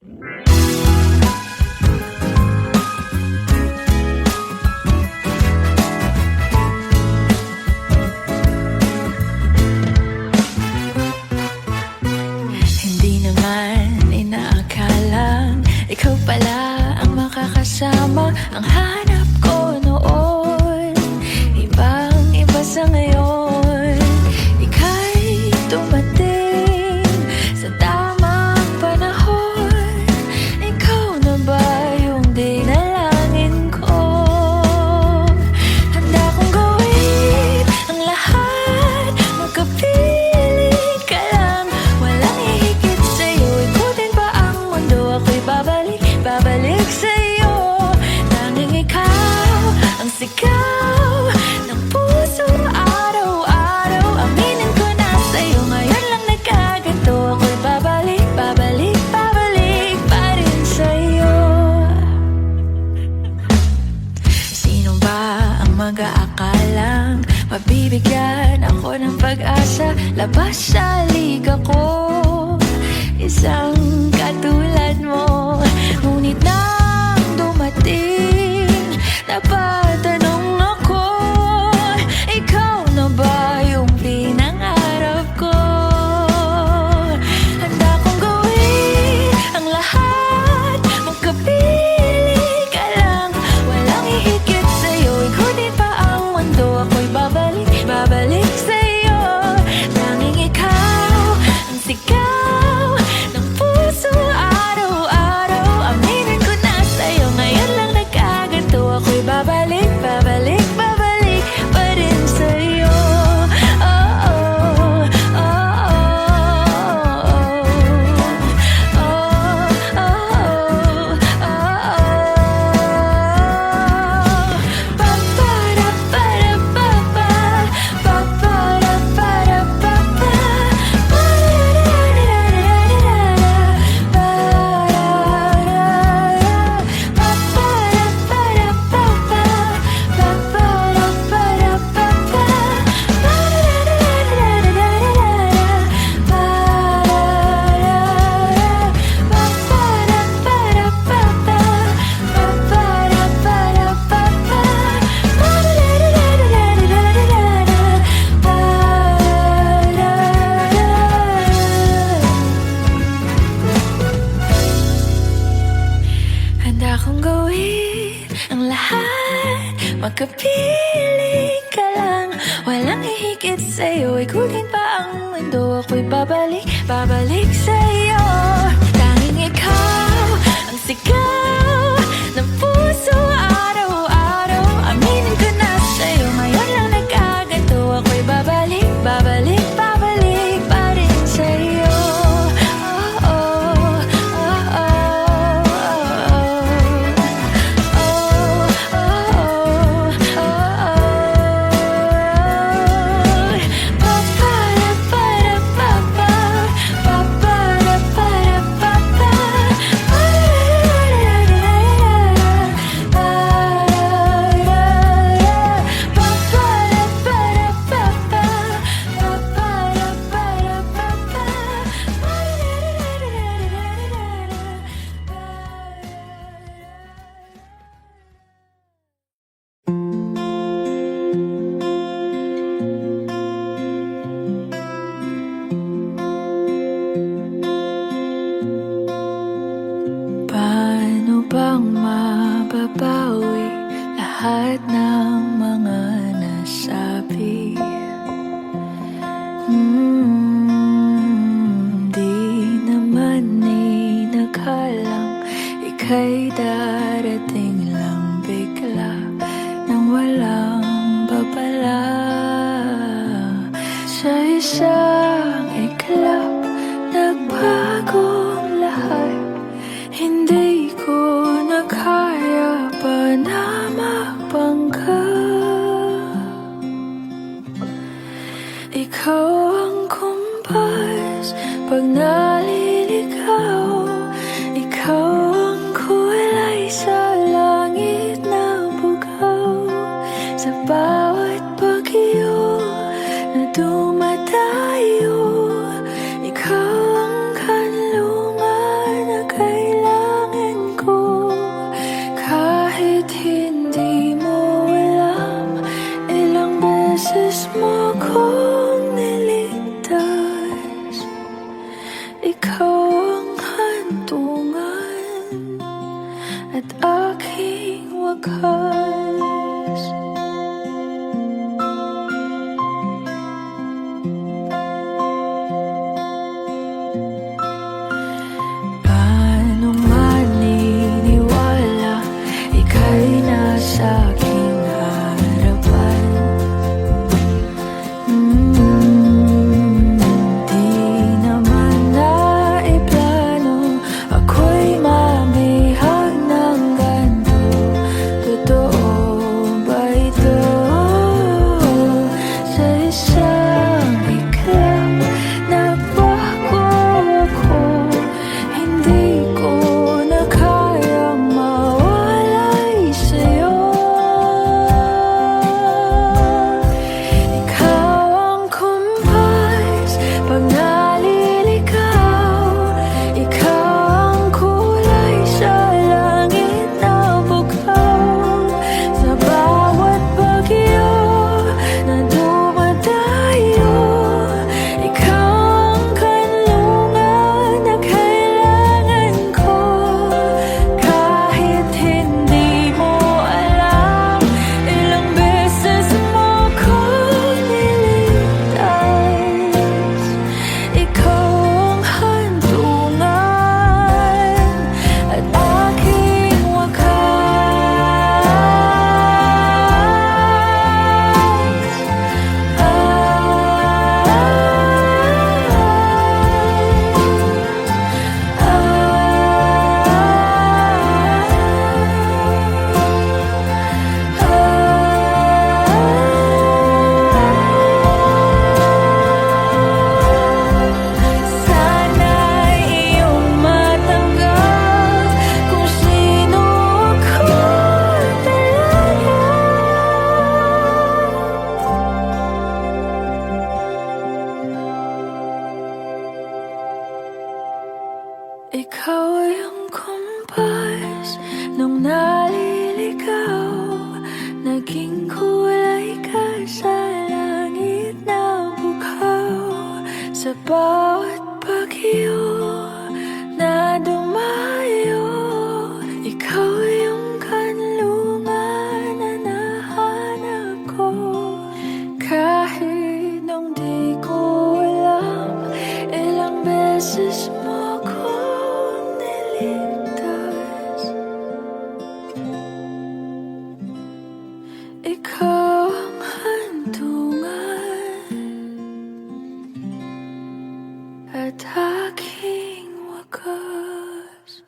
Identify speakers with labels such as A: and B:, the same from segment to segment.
A: Hindi naman inaakalang ikaw pala ang makakasama. Ang hanap ko noon, ibang-iba sa ngayon. Ika'y dumating sa tamang panahon. Ikaw na ba yung dinalangin ko? Handa kong gawin ang lahat, magkapiling ka lang. Walang hihigit sa'yo, ikutin pa ang mundo. Ako'y babalik sa'yo. Tanging ikaw ang sigaw ng puso araw-araw. Aminin ko na sa'yo, ngayon lang nagkaganto. Ako'y babalik pa rin sa'yo. Sino ba ang mag-aakalang mabibigyan ako ng pag-asa? Labas sa liga ko, isang katulad mo. Ngunit nang dumating, napatanong ako, ikaw na ba yung pinangarap ko? Handa kong gawin ang lahat, magkapiling ka lang. Walang hihigit sa'yo, ikutin pa ang mundo. Ako'y babalik sa'yo. Tanging ikaw ang sigaw ng puso araw-araw. Aminin ko na sa'yo, ngayon lang nagkaganto. Ako'y babalik pa rin sa'yo. Oh, oh, oh, oh, oh, oh, oh. Pa-pa-ra-pa-ra-pa-pa, pa-pa-ra-pa-ra-pa-pa, handa akong gawin ang lahat, magkapiling ka lang. Walang hihigit sa'yo, ikutin pa ang mundo. Ako'y babalik sa'yo. Tanging ikaw ang sigaw ng puso araw-araw. Aminin ko na sa'yo, ngayon lang nagkaganto. Ako'y babalik pa rin sa'yo. Oh, oh, oh, oh, paano bang mababawi lahat ng mga nasabi? Di naman inakalang ika'y darating lang bigla nang walang babala. Sa isang iglap, nagbagong lahat. Hindi ko na kaya pa na magpangga. Ikaw ang kumpas pag naliligaw. Ikaw ang kulay sa langit na bugaw. Sa bawat bagyo na dumadayo, yung kumpas nung naliligaw. Naging kulay ka sa langit na bughaw. Sa bawat bagyo na dumayo, ikaw yung kanlungan na nahanap ko. Kahit nung di ko alam, ilang beses mo kong niligtas. Ikaw ang hantungan at aking wakas.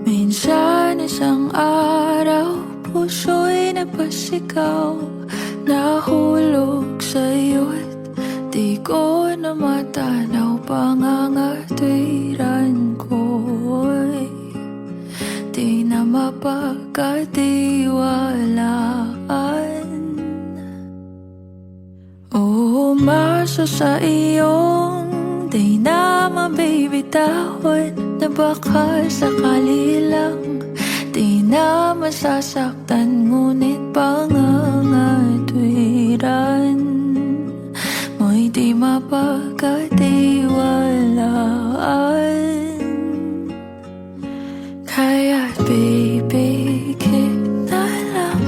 A: Minsan isang araw, puso'y napasigaw. Nahulog sa'yo't di ko na matanaw. Pangangatwiran ko'y di na mapagkatiwalaan. Umasa sa iyong di na mabibitawan, na baka sakali lang di na masasaktan. Ngunit pangangatwiran mo'y di mapagkatiwalaan. Kaya't pipikit na lang,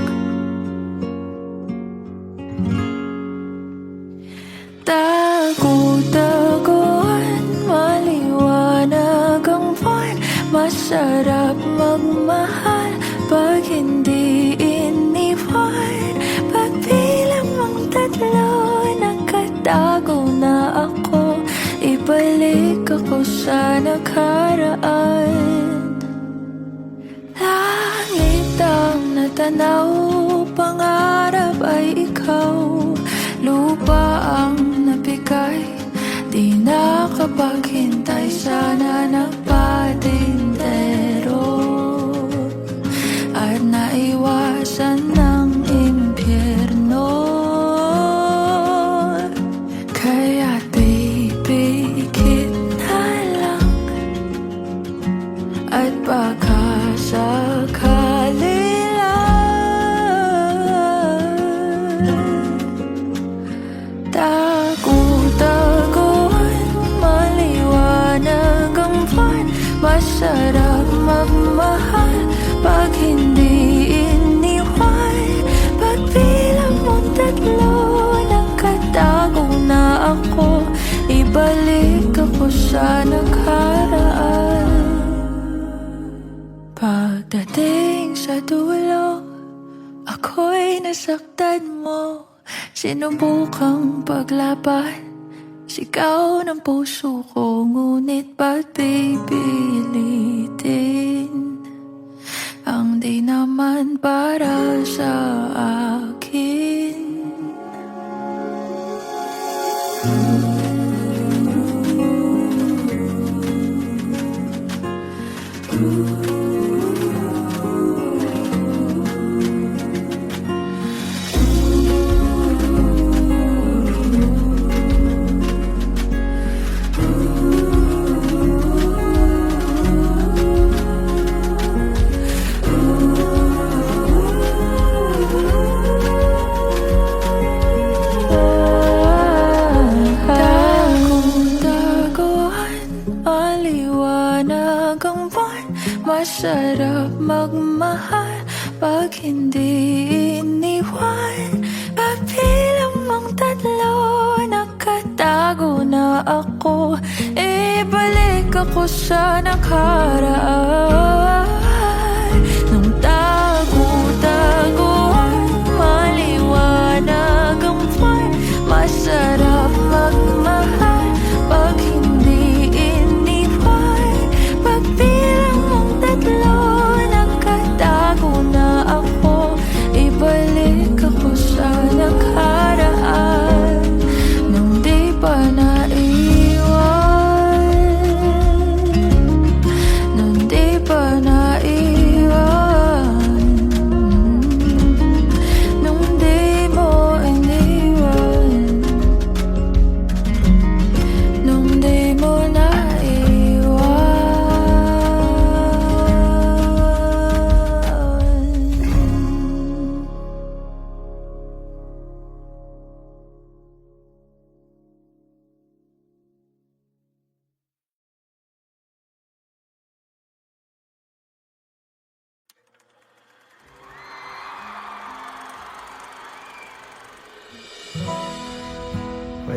A: tago-taguan, maliwanag ang buwan. Masarap magmahal pag hindi iniwan. Pagbilang mong tatlo, nakatago na ako. Ibalik ako sa nakaraan. Langit ang natanaw, pangarap ay ikaw. Lupa ang nabigay, di nakapaghintay. Sana nagpatintero at naiwasan ng impyerno. Kaya't pipikit na lang, at baka sakali tago-taguan, maliwanag ang buwan. Masarap magmahal pag hindi iniwan. Pagbilang mong tatlo, nakatago na ako. Ibalik ako sa nakaraan. Pagdating sa dulo, ako'y nasaktan mo. Sinubukang paglaban, sigaw ng puso ko. Ngunit ba't pipilitin ang di naman para sa akin? Masarap magmahal pag hindi iniwan. Pagbilang mong tatlo, nakatago na ako. Ibalik ako sa nakaraan. Nung tago-taguan, maliwanag ang buwan. Masarap magmahal pag hindi iniwan. Pagbilang mong tatlo, nakatago na ako. Ibalik ako sa nakaraan nung di pa naiwan.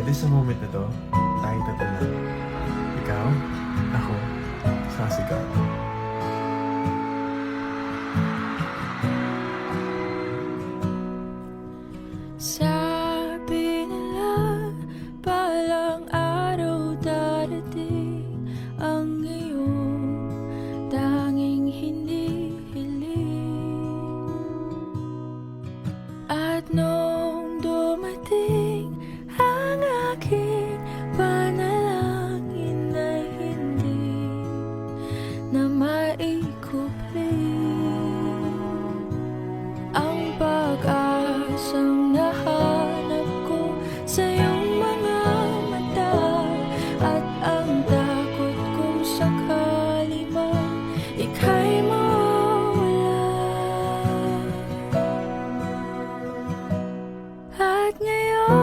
B: Pwede sa moment na to, tayo tatlo lang. Ikaw, ako, sa si God.
A: Sabi nila, balang araw darating ang iyong tanging hinihiling. At nung dumating ang aking panalangin ay hindi na maikupli. Ang pag-asang nahanap ko sa iyong mga mata, at ang takot kung sakali man ika'y mawala. At ngayon,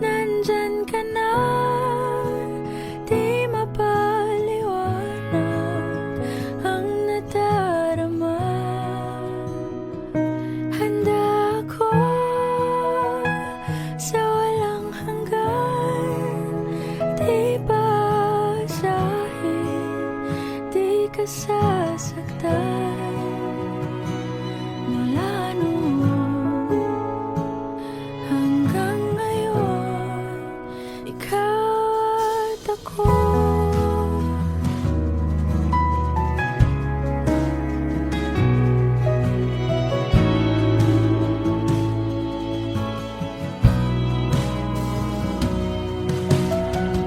A: nandyan ka na, di mapaliwanag ang nadarama. Handa ako sa walang hanggan, di basahin, di ka sasaktan. Mula noon hanggang ngayon, ikaw at ako.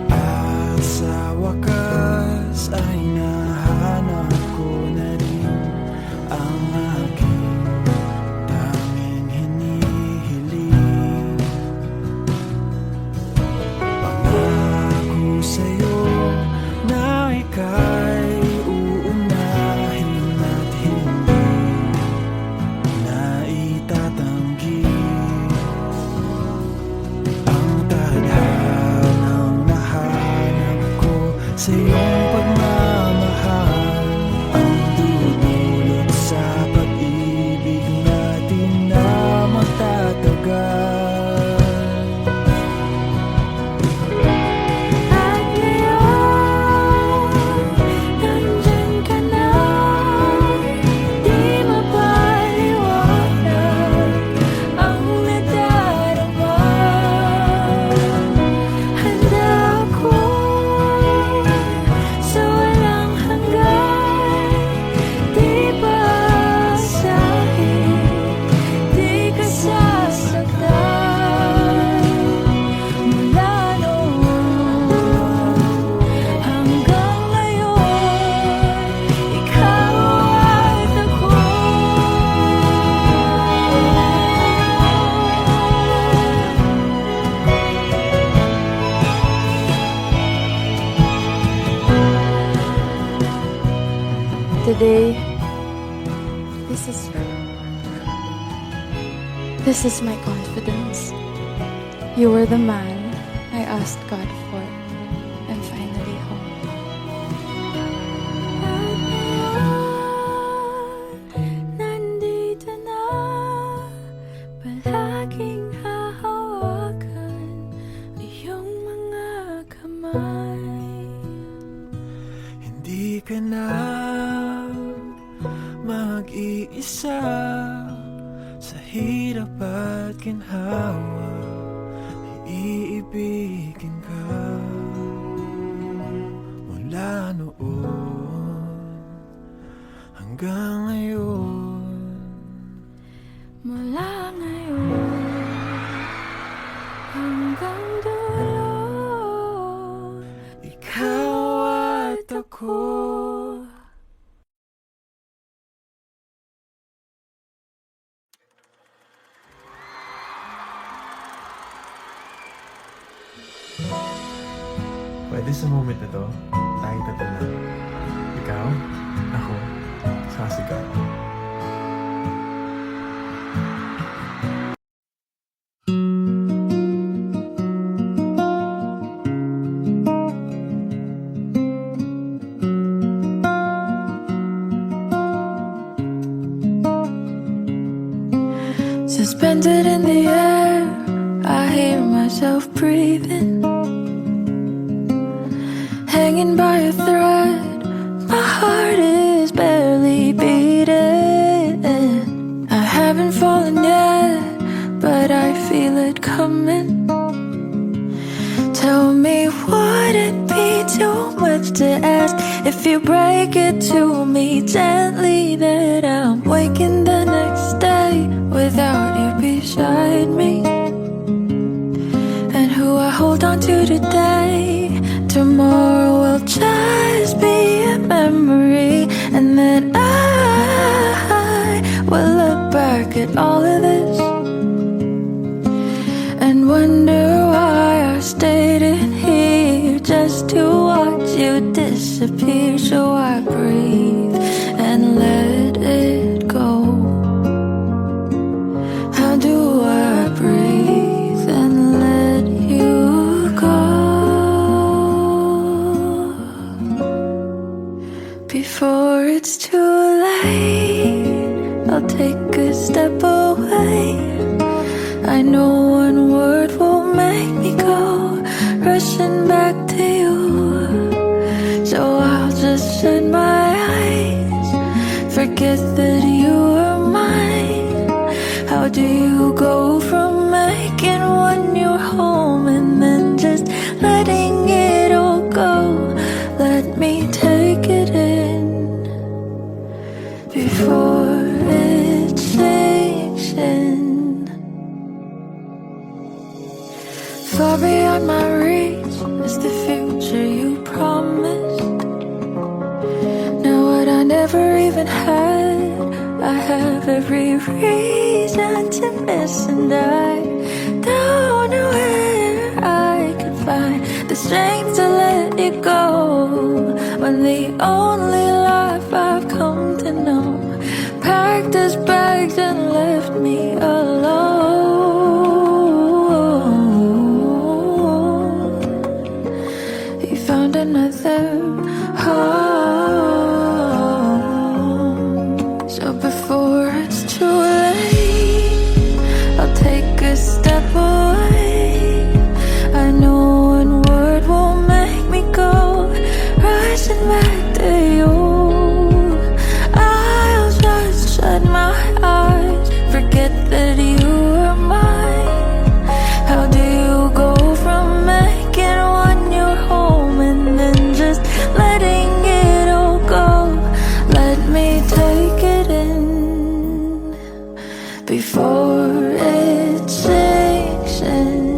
C: At sa wakas ay nahanap ko na rin ang aking tanging hinihiling. Pangako sa'yo na ika'y uunahin at hindi na itatanggi. Ang tadhanang nahanap ko sa iyong pagmamahal, ang dudulot sa pag-ibig natin na magtatagal.
A: At ngayon, nandyan ka na, di mapaliwanag ang nadarama. Handa ako sa walang hanggan, di basahin, di ka sasaktan. Mula noon hanggang ngayon, ikaw at ako. Today, this is my confidence. You were the man I asked God for. I'm finally home. Nandito na, palaging hahawakan iyong mga kamay.
C: Hindi ka na mag-iisa sa hirap at ginhawa, iibigin ka. Mula noon hanggang ngayon,
A: Mula ngayon hanggang dulo,
C: ikaw at ako.
B: Pwede sa moment na to, tayo tatlo lang. Ikaw, ako, sa si God.
A: Suspended in the air, I hear my myself breathing, hanging by a thread. My heart is barely beating. I haven't fallen yet, but I feel it coming. Tell me, would it be too much to ask if you break it to me gently that I'm waking the next day without you beside me? And who I hold on to today, tomorrow will just be a memory. And then I will look back at all of this and wonder why I stayed in here just to watch you disappear. So I breathe and let it go. How do I breathe and let you go before it's too late? I'll take a step away. I know one word will make me go rushing back to you. So I'll just shut my eyes, forget that you are mine. How do you go from making one your home and then just letting it all go? Let me take it in before it sinks in. Far beyond my reach is the future you promised. Now what I never even had, I have every reason to miss. And I don't know where I can find the strength to let you go, when the only life I've come to know packed its bags and left me alone. Found another home. So before it's too late, I'll take a step away. I know one word won't make me go rushing back to you. I'll just shut my eyes, forget that you are mine. How do you go from making one your home and then just letting it all go? Let me take it in before it sinks in.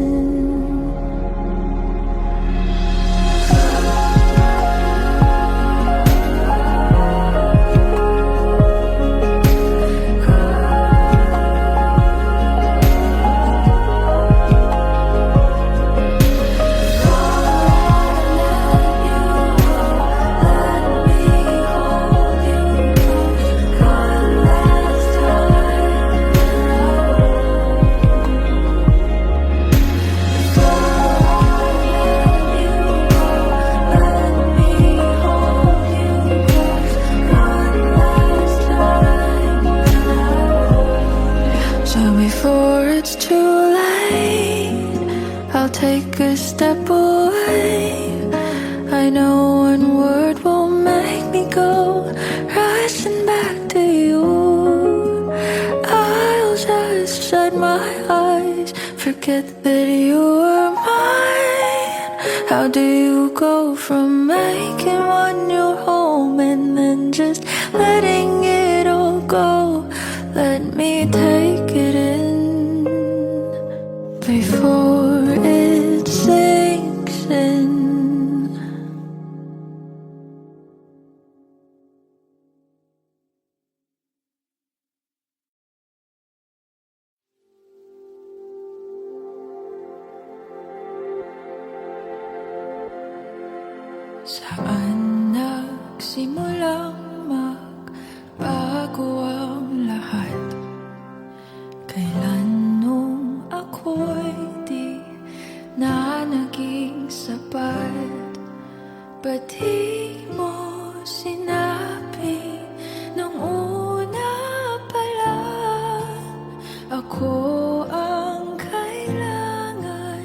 A: Before it's too late, I'll take a step away. I know one word will make me go rushing back to you. I'll just shut my eyes, forget that you are mine. How do you go from making one your home and then just letting it all go? Let me take it in before it sinks in. Saan nagsimulang magbago ang lahat? Kailan nung ako'y di na naging sapat? Ba't di mo sinabi nung una pa lang? Ako ang kailangan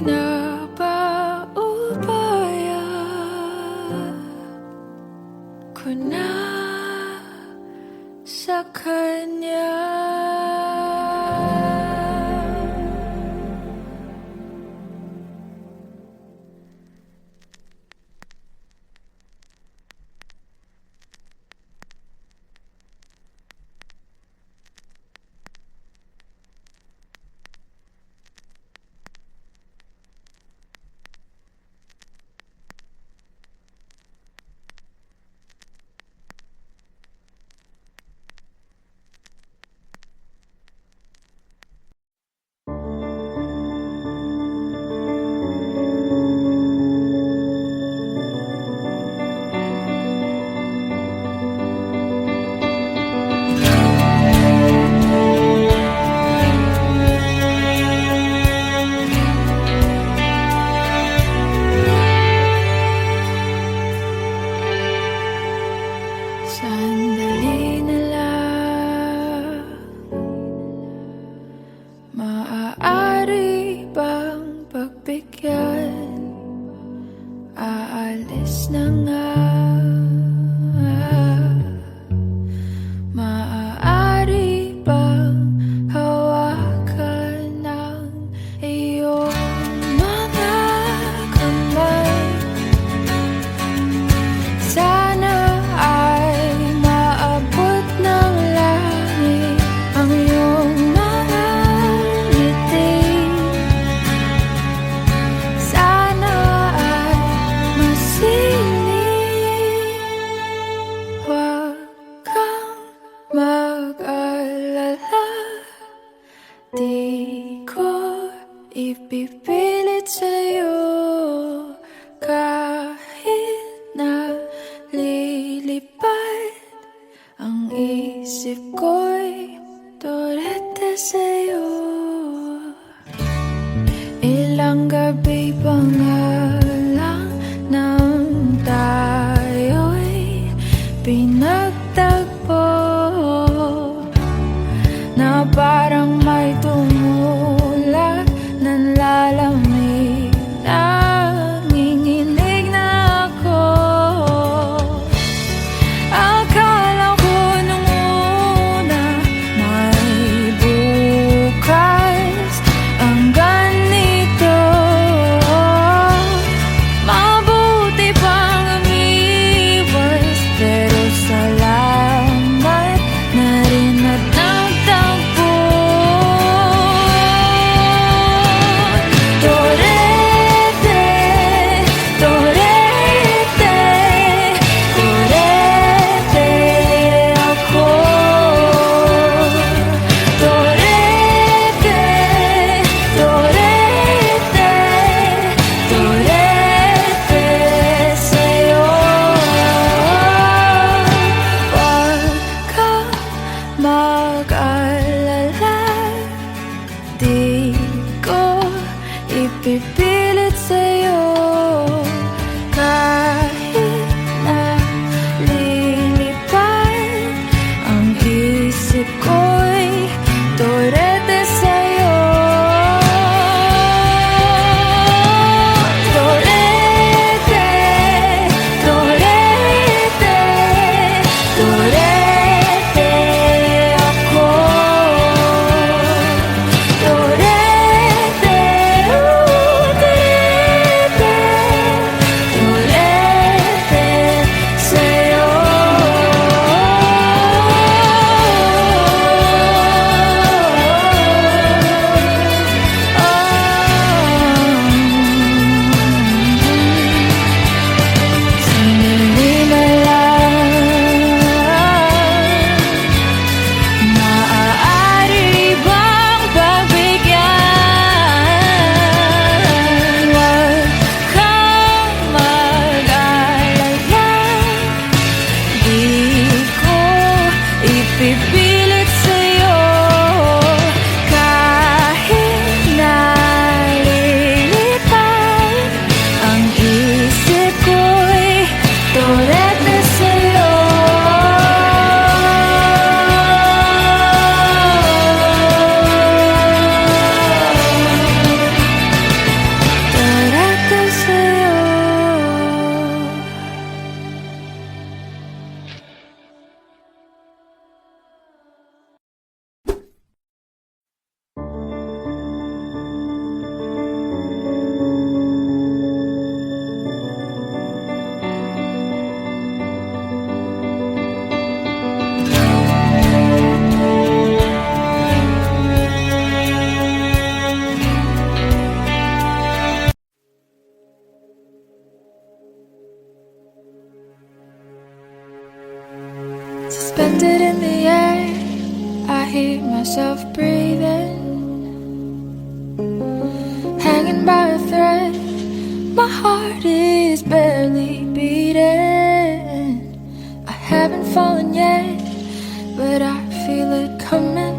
A: na ba ubaya ko na sa kanya? Sandali na lang, maaari bang pagbigyan? Aalis na nga. Maaari bang hawakan ng iyong mga kamay? Sana ay maabot ng langit ang iyong mga ngiti. Sana ay masinig. Huwag kang mag-alala, di ko ipipilit sa'yo kahit na lilipad ang isip ko'y torete sa'yo. Ilang gabi pa nga lang nang tayo'y pinagtagpo, na parang may tumulak ng lalamig. Nanginginig na ako. Akala ko nung una may bukas ang ganito. Mabuti pang umiwas, pero salamat na rin at nagtagpo. Torete, torete, torete ako. Torete, torete, torete sa'yo. Huwag kang mag-alala, di ko ipipilit sa'yo kahit na lilipad ang isip ko'y torete sa'yo. Torete, torete, torete ako. Torete, torete, Suspended in the air, I hear myself breathing, hanging by a thread. My heart is barely beating. I haven't fallen yet, but I feel it coming.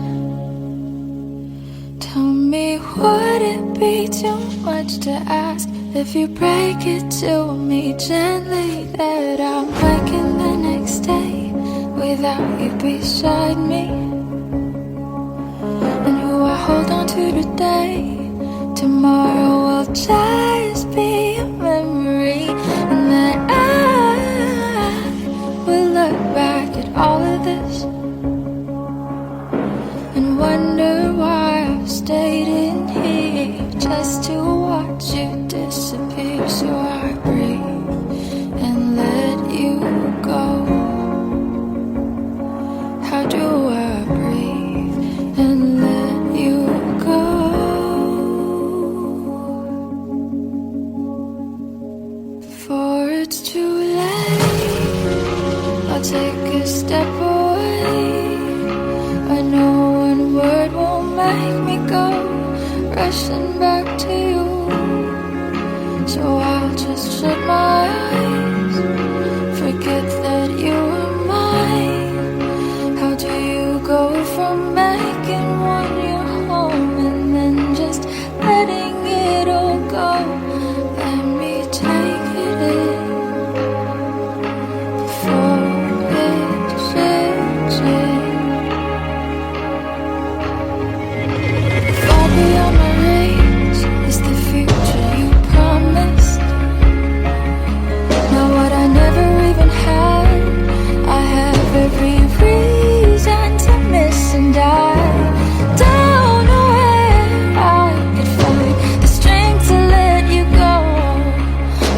A: Tell me, would it be too much to ask if you break it to me gently that I'm waking the next day without you beside me? And who I hold on to today, tomorrow will just be a memory, and that I will look back at all of this and wonder why I've stayed in here just to watch you disappear. So I breathe and let you go. How do I breathe and let you go? Before it's too late, I'll take a step away. I know one word won't make me go rushing back to you. So I'll just shut my eyes, forget that you are mine. How do you go from making one your home and then just letting it all go? Let me take it in before it sinks in. Far beyond my reach is the future you promised. Now what I never even had, I have every reason to miss, and I don't know where I could find the strength to let you go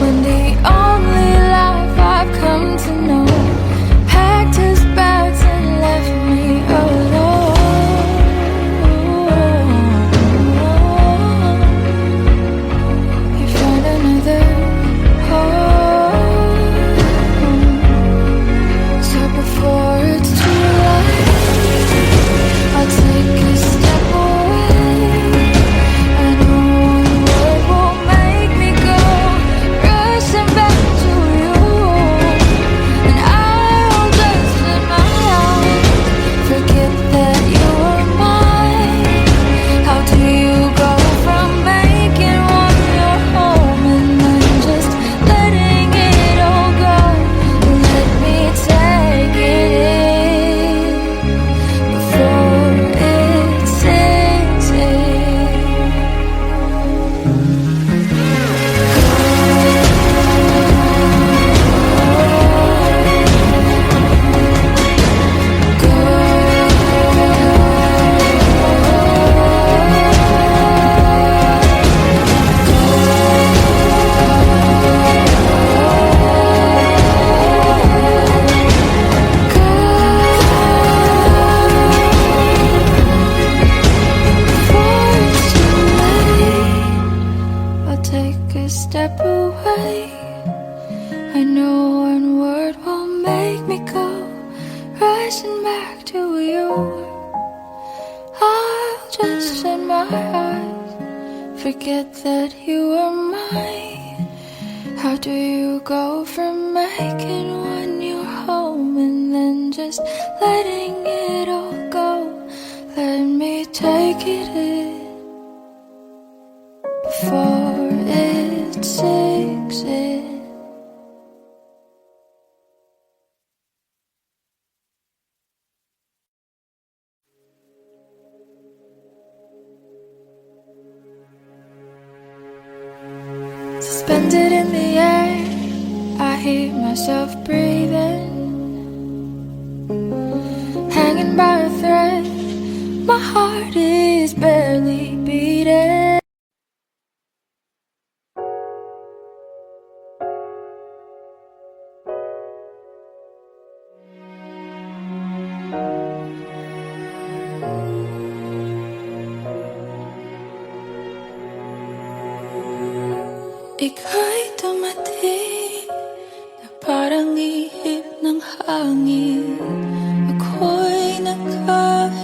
A: when the only life I've come to know packed his bags and left me alone. You found another home. So before it's too late, I'll take a step away. I know one word won't make me go rushing back to you, and I'll just in my eyes forget that you are mine. How do you go from making one your home and then just letting it all go? Let me take it in before it sinks in. I'll take a step away. I know one word won't make me go rushing back to you. I'll just shut my eyes, forget that you are mine. How do you go from making one your home and then just letting it all go? Let me take it in before it sinks in. Suspended in the air, I hear myself breathing, hanging by a thread. My heart is barely beating. Ika'y dumating na parang ihip ng hangin.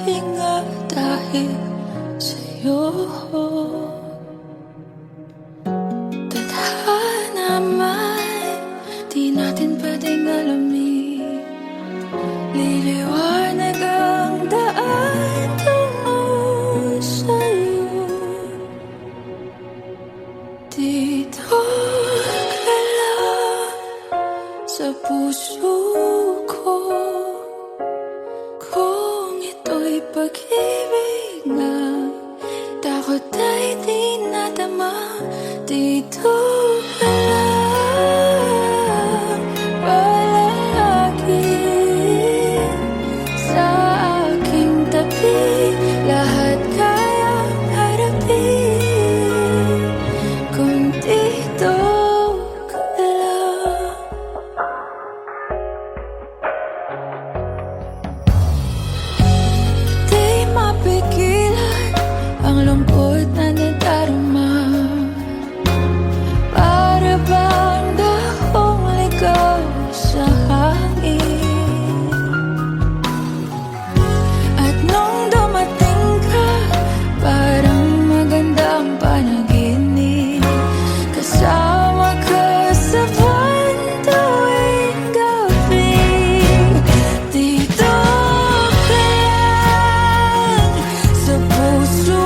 A: pahinga dahil sa'yo. Tadhana man, di natin pwedeng alamin. Liliwanag ang daan tungo sa'yo. Dito ka lang sa puso ko. Kung ito'y pag-ibig na takot ay di nadama. Dito ka lang palagi sa aking tabi. Lahat kayang harapin kung dito ka lang. Di mapigilan ang lungkot na nadarama. Para bang dahong ligaw sa hangin. At nung dumating ka, parang magandang panaginip. Kasama ka sa buwan tuwing gabi. Dito ka lang sa puso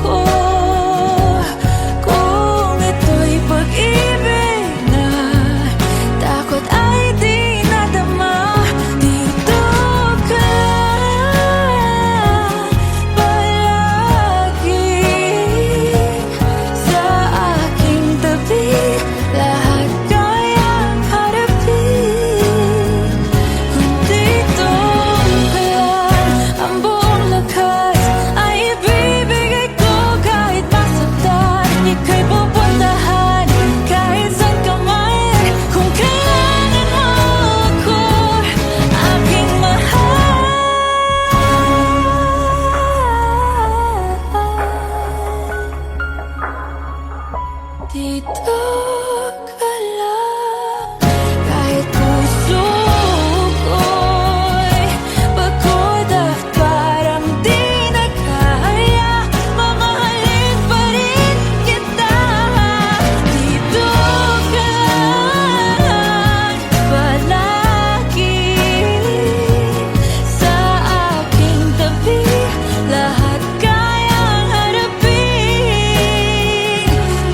A: ko. Kung ito'y pag-ibig na takot ay di nadama. Dito ka lang palagi sa aking tabi. Lahat kayang harapin kung dito ka lang. Ang buong lakas ay ibibigay ko kahit masaktan. Ika'y pupuntahan kahit saan ka man. Kung kailangan mo ako, aking mahal. Dito ka lang kahit puso ko'y pagod at parang di na kaya. Mamahalin pa rin kita. Dito ka lang palagi sa aking tabi. Lahat kayang harapin.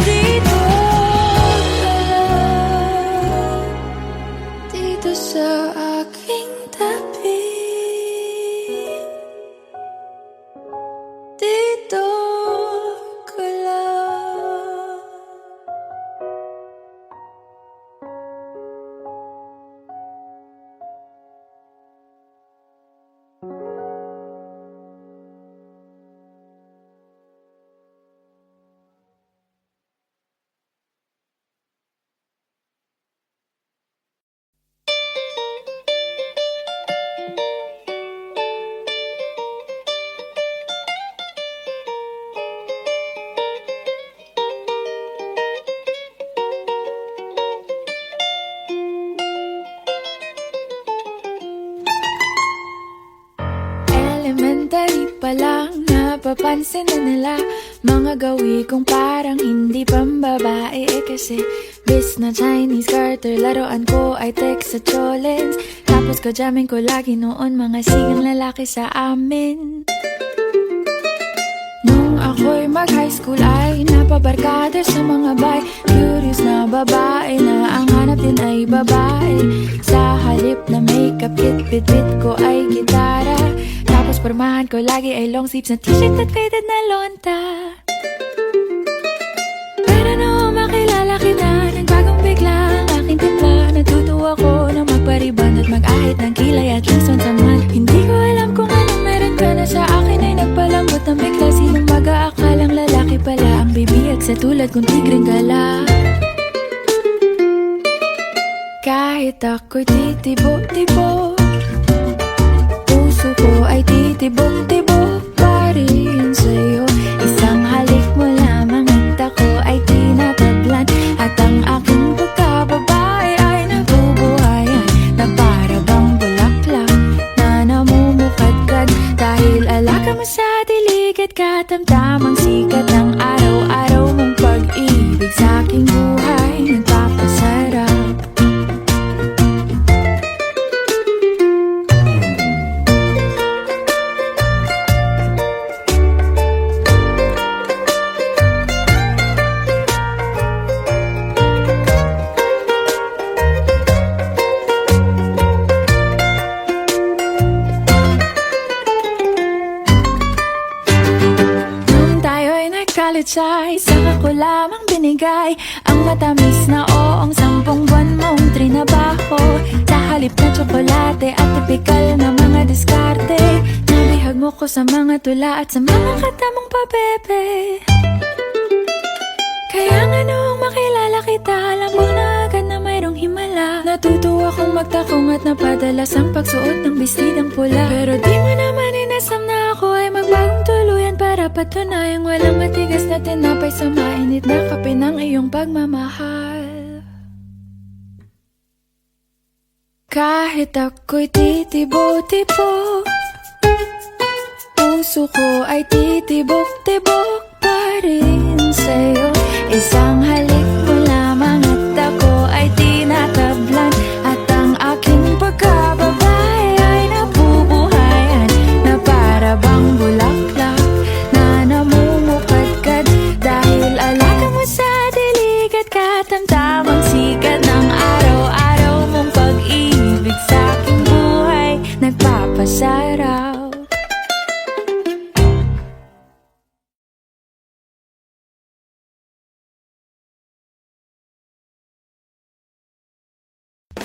A: Dito ka lang, dito sa aking tabi. Dito ka lang. Elementary pa lang, napapansin na nila mga gawi kong parang hindi pambabae. Kasi bis na Chinese Carter, laruan ko ay text sa cholens. Tapos kajamin ko lagi noon mga sigang lalaki sa amin. Nung ako'y mag-high school ay napabarkada sa mga bay. Curious na babae na ang hanap din ay babae. Sa halip na makeup kit, bit-bit ko ay gitara. Tapos pormahan ko lagi ay long sleeves na t-shirt at faded na lonta. Pero nung makilala kita, nagbagong bigla ang aking timpla. Natutuwa ko na magpariban at mag-ahit ng kilay at least once a month. Hindi ko alam kung anong meron ka na sa akin ay nagpalambot ng bigla. Sinong mag-aakalang lalaki pala ang bibiyag sa tulad kong tigreng gala. Kahit ako'y titibo-tibo, puso ko ay titibok-tibok pa rin sa'yo. Isang halik mo lamang at ako ay tinatablan. At ang aking pagkababae ay nabubuhayan na para bang bulaklak na namumukadkad. Dahil lamang binigay ang matamis na oong 10 buwan mong trinabaho. Sa halip na tsokolate at tipikal na mga diskarte, nabihag mo ko sa mga tula at sa mga katamong pabebe. Kaya nga noong makilala kita, alam mo na agad na mayroong himala. Natutuwa kong magtakong at napadalas ang pagsuot ng bestidang pula. Pero di mo naman inasam na ako ay magbagong tuluyan para patunayang walang matigas na tinapay sa mainit na kape ng iyong pagmamahal. Kahit ako'y titibok-tibok, puso ko ay titibok-tibok pa rin sa'yo. Isang halik mo lamang at ako ay tinatablan, at ang aking pagkababay ay nabubuhayan na para bang bulaklak na namumukadkad. Dahil alaga mo sa dilig at katamtamang sikat ng araw-araw mong pag-ibig sa aking buhay nagpapasarap.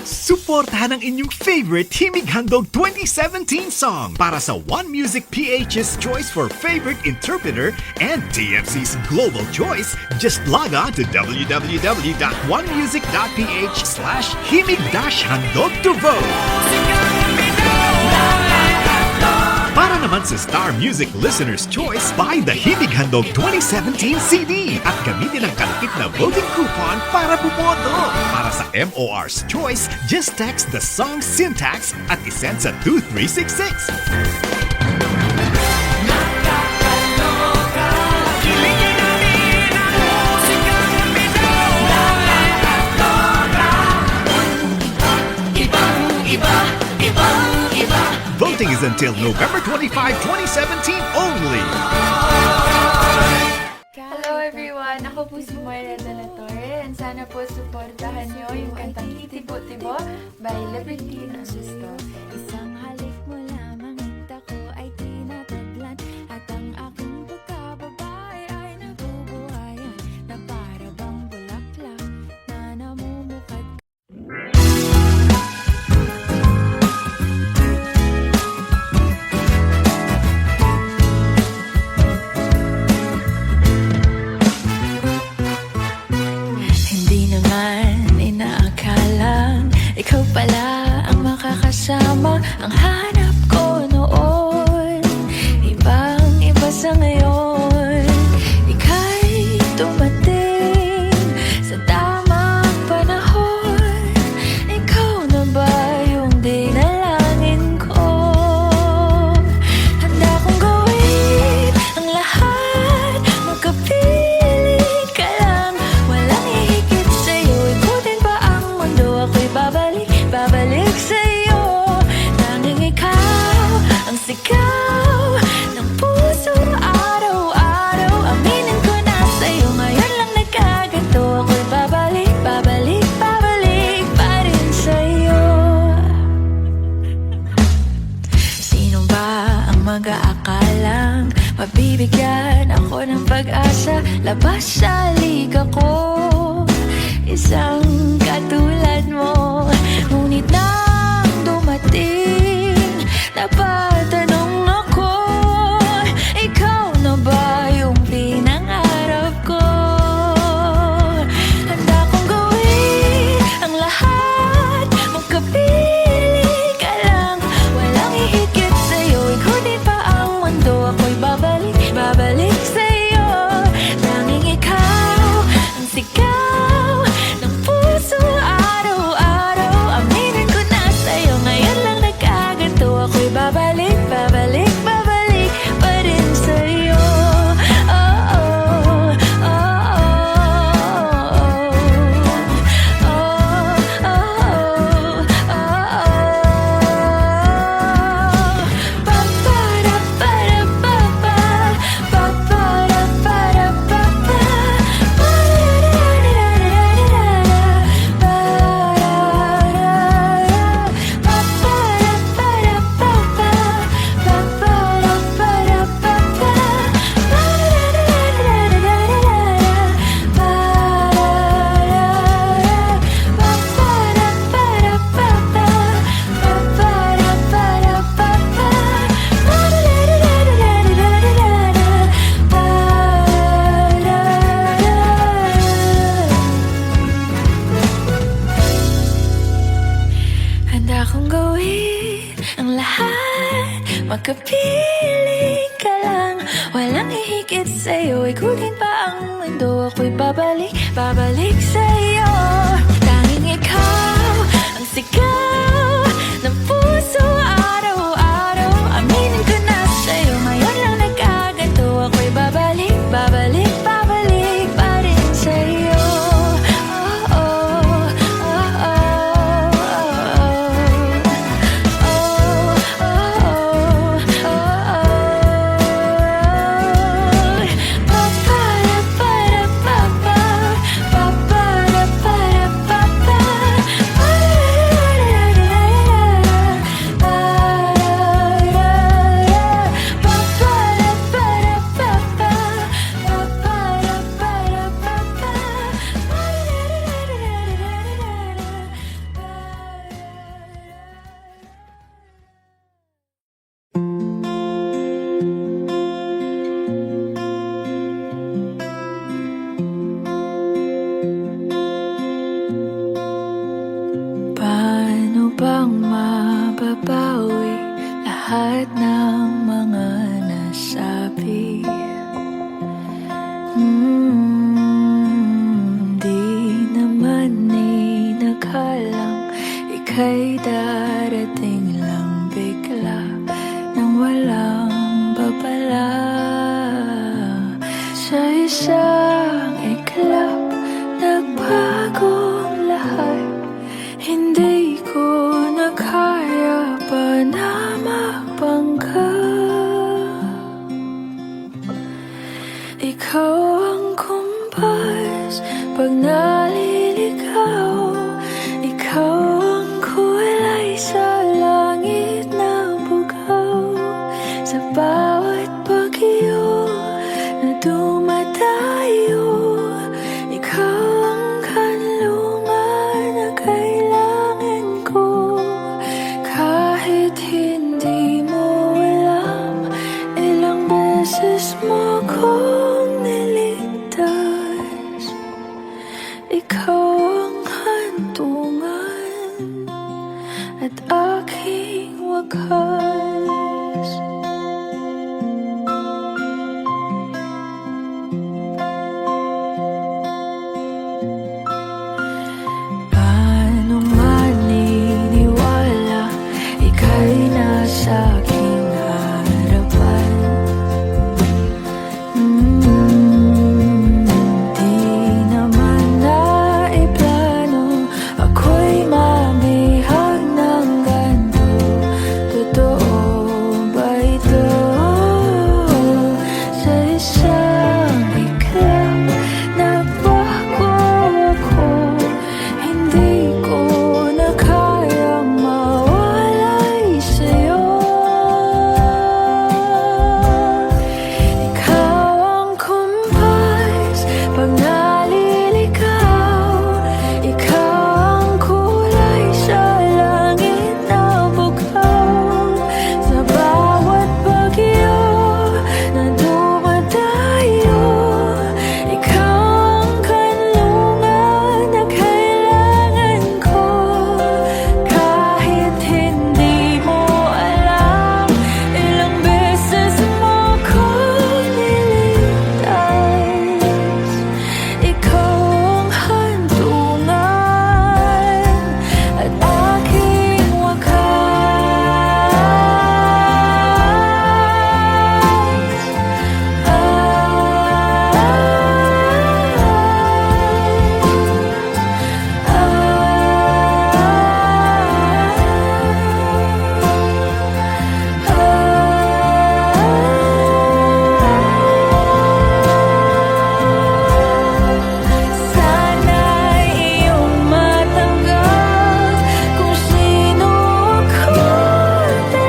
D: Suportahan ang inyong favorite Himig Handog 2017 song para sa One Music PH's choice for favorite interpreter and TFC's global choice. Just log on to www.onemusic.ph/himig-handog to vote. Para naman sa Star Music Listener's Choice, buy the Himig Handog 2017 CD at gamitin ang kalakip na voting coupon para bumoto. Para sa MOR's Choice, just text the song syntax at isend sa 2366. Voting is until November 25, 2017 only.
A: Hello everyone! Ako po si Moira de la Torre, and sana po suportahan nyo yung kantang Titibo-Tibo by Libertino Justo. Isang halik mo lamang at ako ay tinatablan, at ang aking pagkababay ay nabubuhayan na para bang bulaklak na namumukad. Ikaw pala ang makakasama, Makapiling ka lang, walang hihigit sa'yo. Ikutin pa ang mundo, ako'y babalik, babalik sa'yo. Tanging ikaw ang sigaw ng puso araw-araw. Aminin ko na sa'yo, ngayon lang nagkaganto. Ako'y babalik, babalik, babalik pa rin sa'yo. Oh, oh, oh, oh, Paano bang mababawi lahat ng mga nasabi? Di naman inakalang ika'y darating lang bigla nang walang babala. Sa isang iglap, nagbagong lahat. Hindi ko na kaya pa na magbangga. Ikaw ang kumpas pag naliligaw. Ikaw ang kulay sa langit na bugaw. Sa bawat bagyo na dumadayo, ikaw ang kanlungan na kailangan ko. Kahit hindi mo alam, ilang beses mo kong niligtas. Ikaw ang hantungan at aking wakas. Paano maniniwala ika'y nasa aking harapan? Di naman naiplano, ako'y mabihag ng ganito. Totoo ba ito? Sa isang iglap, nabago ako. Hindi ko na kayang mawalay sa'yo. Ikaw ang kumpas pag naliligaw. Ikaw ang kulay sa langit na bugaw. Sa bawat bagyo na dumadayo, ikaw ang kanlungan na kailangan ko. Kahit hindi mo alam, ilang beses mo kong niligtas. Ikaw ang hantungan at aking sana'y iyong matanggap kung sino ako talaga.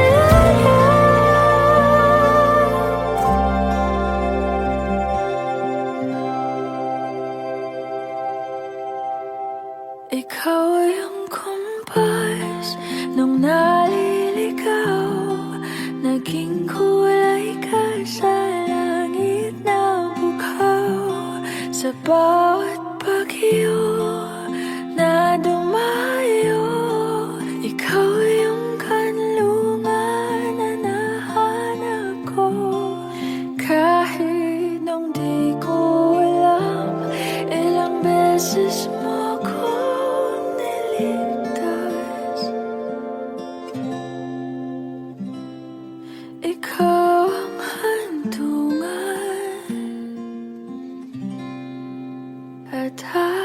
A: Ikaw ang kumpas nung naliligaw. Naging kulay ka sa langit na bugaw. Sa bawat bagyo na dumayo, ikaw yung kanlungan na nahanap.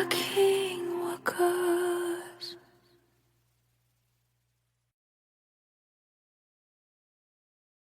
A: aking